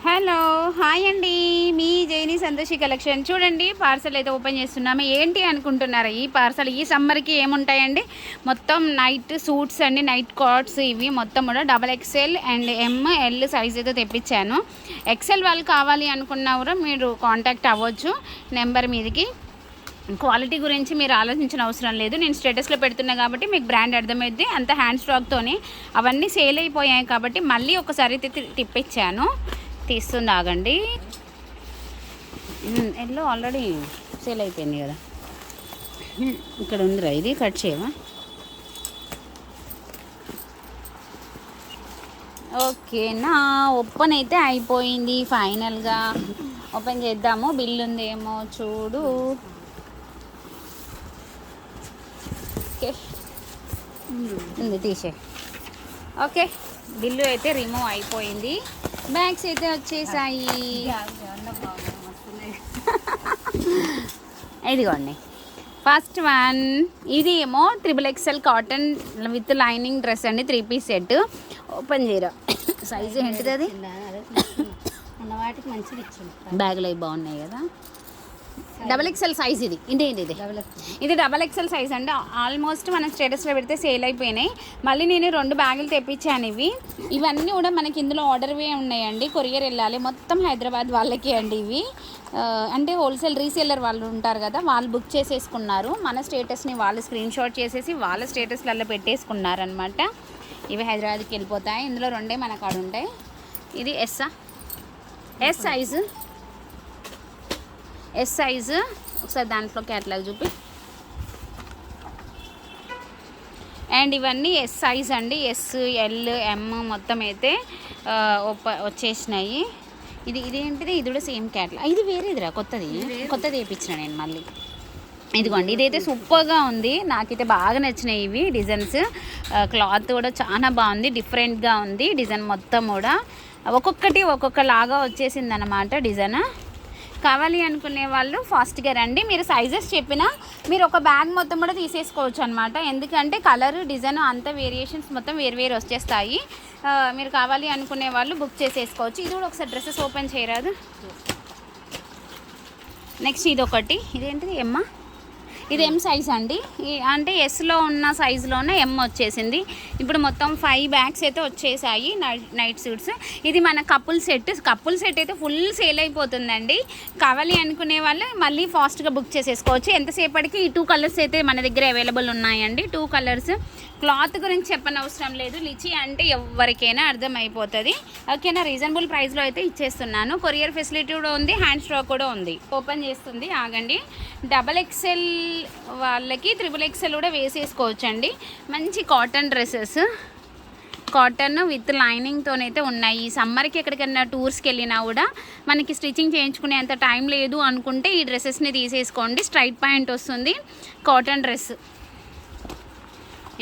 Hello, hi అండి. మీ జైని Santoshi collection చూడండి. Parcel అయితే ఓపెన్ చేస్తున్నాము. ఏంటి అనుకుంటున్నారా? ఈ పార్సల్ ఈ సమ్మర్కి ఏముంటాయండి? మొత్తం నైట్ సూట్స్ అండి, నైట్ కోట్స్. ఇవి మొత్తం కూడా XXL అండ్ ML సైజ్ అయితే తెప్పించాను. XL వాళ్ళు కావాలి అనుకున్నా కూడా మీరు కాంటాక్ట్ అవ్వచ్చు నెంబర్ మీదకి. క్వాలిటీ గురించి మీరు ఆలోచించిన అవసరం లేదు. నేను స్టేటస్లో పెడుతున్నా కాబట్టి మీకు బ్రాండ్ అర్థమైంది. అంత హ్యాండ్ స్టాక్తోనే అవన్నీ సేల్ అయిపోయాయి కాబట్టి మళ్ళీ ఒకసారి తిప్పించాను. తీస్తుంది, ఆగండి. ఎల్లో ఆల్రెడీ సేల్ అయిపోయింది కదా. ఇక్కడ ఉందిరా, ఇది కట్ చేయవా? ఓకేనా, ఓపెన్ అయితే అయిపోయింది. ఫైనల్గా ఓపెన్ చేద్దాము. బిల్ ఉందేమో చూడు. ఓకే, ఉంది, తీసే. ఓకే, బిల్లు అయితే రిమూవ్ అయిపోయింది. బ్యాగ్స్ అయితే వచ్చేసాయి. ఇదిగోండి ఫస్ట్ వన్. ఇది ఏమో XXL cotton with lining dress అండి, 3 పీస్ సెట్. ఓపెన్ చేయరా, సైజు ఏంటిది? అది బ్యాగులు అవి బాగున్నాయి కదా. XXL size. ఇది XXL సైజ్ అండి. ఆల్మోస్ట్ మనం స్టేటస్లో పెడితే సేల్ అయిపోయినాయి. మళ్ళీ నేను 2 బ్యాగులు తెప్పించాను. ఇవన్నీ కూడా మనకి ఇందులో ఆర్డర్వే ఉన్నాయండి. కొరియర్ వెళ్ళాలి. మొత్తం హైదరాబాద్ వాళ్ళకి అండి ఇవి. అంటే హోల్సేల్ రీసేలర్ వాళ్ళు ఉంటారు కదా, వాళ్ళు బుక్ చేసేసుకున్నారు. మన స్టేటస్ని వాళ్ళు స్క్రీన్ షాట్ చేసేసి వాళ్ళ స్టేటస్లలో పెట్టేసుకున్నారు అనమాట. ఇవి హైదరాబాద్కి వెళ్ళిపోతాయి. ఇందులో 2 మన కాడ ఉంటాయి. ఇది ఎస్ సైజు. Yes size. ఒకసారి దాంట్లో క్యాటలాగ్ చూపి. అండ్ ఇవన్నీ ఎస్ సైజ్ అండి. SL M మొత్తం అయితే వచ్చేసినాయి. ఇదేంటిది? ఇది కూడా సేమ్ క్యాటలాగ్. ఇది వేరేదిరా, కొత్తది వేయించిన నేను మళ్ళీ. ఇదిగోండి, ఇదైతే సూపర్గా ఉంది. నాకైతే బాగా నచ్చినాయి ఇవి డిజైన్స్. క్లాత్ కూడా చాలా బాగుంది, డిఫరెంట్గా ఉంది. డిజైన్ మొత్తం కూడా ఒక్కొక్కటి ఒక్కొక్కలాగా వచ్చేసింది అన్నమాట డిజైన్. కావాలి అనుకునే వాళ్ళు ఫాస్ట్గా రండి. మీరు సైజెస్ చెప్పినా మీరు ఒక బ్యాగ్ మొత్తం కూడా తీసేసుకోవచ్చు అనమాట. ఎందుకంటే కలర్, డిజైన్ అంత వేరియేషన్స్ మొత్తం వేరు వచ్చేస్తాయి. మీరు కావాలి అనుకునే వాళ్ళు బుక్ చేసేసుకోవచ్చు. ఇది కూడా ఒకసారి డ్రెస్సెస్ ఓపెన్ చేయరాదు. నెక్స్ట్ ఇది ఒకటి. ఇదేంటిది? ఎమ్మ. ఇది M సైజ్ అండి. అంటే ఎస్లో ఉన్న సైజులోనే M వచ్చేసింది. ఇప్పుడు మొత్తం 5 బ్యాగ్స్ అయితే వచ్చేసాయి, నైట్ సూట్స్. ఇది మన కపుల్ సెట్ అయితే ఫుల్ సేల్ అయిపోతుందండి. కావాలి అనుకునే వాళ్ళు మళ్ళీ ఫాస్ట్గా బుక్ చేసేసుకోవచ్చు. ఎంతసేపటికి ఈ 2 కలర్స్ అయితే మన దగ్గర అవైలబుల్ ఉన్నాయండి. 2 కలర్స్. క్లాత్ గురించి చెప్పనవసరం లేదు. లిచి అంటే ఎవరికైనా అర్థమైపోతుంది. ఓకేనా, రీజనబుల్ ప్రైస్లో అయితే ఇచ్చేస్తున్నాను. కొరియర్ ఫెసిలిటీ కూడా ఉంది, హ్యాండ్ స్టాక్ కూడా ఉంది. ఓపెన్ చేస్తుంది, ఆగండి. XXL వాళ్ళకి XXL కూడా వేసేసుకోవచ్చు అండి. మంచి కాటన్ డ్రెస్సెస్, కాటన్ విత్ లైనింగ్తోనైతే ఉన్నాయి. ఈ సమ్మర్కి ఎక్కడికైనా టూర్స్కి వెళ్ళినా కూడా మనకి స్టిచ్చింగ్ చేయించుకునే అంత టైం లేదు అనుకుంటే ఈ డ్రెస్సెస్ని తీసేసుకోండి. స్ట్రైట్ ప్యాంట్ వస్తుంది, కాటన్ డ్రెస్.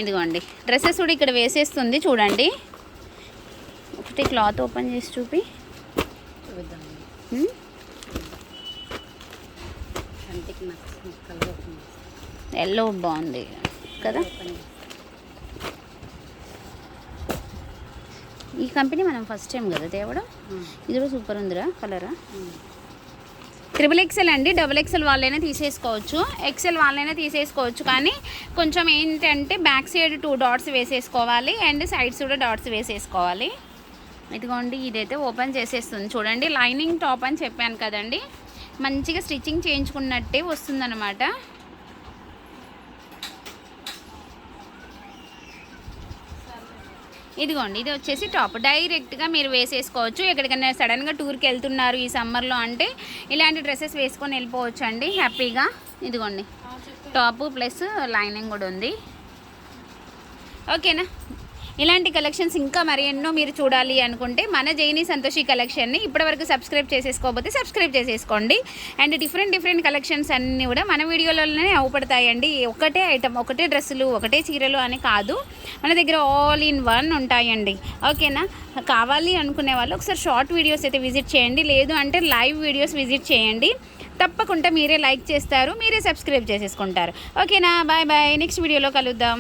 ఇదిగోండి డ్రెస్సెస్ కూడా ఇక్కడ వేసేస్తుంది చూడండి. ఒకటి క్లాత్ ఓపెన్ చేసి చూపి. ఎల్లో బాగుంది కదా. ఈ కంపెనీ మనం ఫస్ట్ టైం కదా తేవడం. ఇది కూడా సూపర్ ఉందిరా, కలరా. XXL అండి. XXL వాళ్ళైనా తీసేసుకోవచ్చు, XL వాళ్ళైనా తీసేసుకోవచ్చు. కానీ కొంచెం ఏంటంటే బ్యాక్ సైడ్ 2 డాట్స్ వేసేసుకోవాలి అండ్ సైడ్స్ కూడా డాట్స్ వేసేసుకోవాలి. ఇదిగోండి, ఇదైతే ఓపెన్ చేసేస్తుంది చూడండి. లైనింగ్ టాప్ అని చెప్పాను కదండి, మంచిగా స్టిచ్చింగ్ చేయించుకున్నట్టే వస్తుందన్నమాట. ఇదిగోండి, ఇది వచ్చేసి టాప్. డైరెక్ట్గా మీరు వేసేసుకోవచ్చు. ఎక్కడికైనా సడన్గా టూర్కి వెళ్తున్నారు ఈ సమ్మర్లో అంటే ఇలాంటి డ్రెస్సెస్ వేసుకొని వెళ్ళిపోవచ్చు అండి హ్యాపీగా. ఇదిగోండి టాప్ ప్లస్ లైనింగ్ కూడా ఉంది. ఓకేనా, ఇలాంటి కలెక్షన్స్ ఇంకా మరి ఎన్నో మీరు చూడాలి అనుకుంటే మన జైని సంతోషి కలెక్షన్ని ఇప్పటివరకు సబ్స్క్రైబ్ చేసేసుకోకపోతే సబ్స్క్రైబ్ చేసేసుకోండి. అండ్ డిఫరెంట్ కలెక్షన్స్ అన్నీ కూడా మన వీడియోలోనే అవపడతాయండి. ఒకటే ఐటమ్, ఒకటే డ్రెస్సులు, ఒకటే చీరలు అని కాదు, మన దగ్గర ఆల్ ఇన్ వన్ ఉంటాయండి. ఓకేనా, కావాలి అనుకునే వాళ్ళు ఒకసారి షార్ట్ వీడియోస్ అయితే విజిట్ చేయండి, లేదు అంటే లైవ్ వీడియోస్ విజిట్ చేయండి. తప్పకుండా మీరే లైక్ చేస్తారు, మీరే సబ్స్క్రైబ్ చేసేసుకుంటారు. ఓకేనా, బాయ్ బాయ్. నెక్స్ట్ వీడియోలో కలుద్దాం.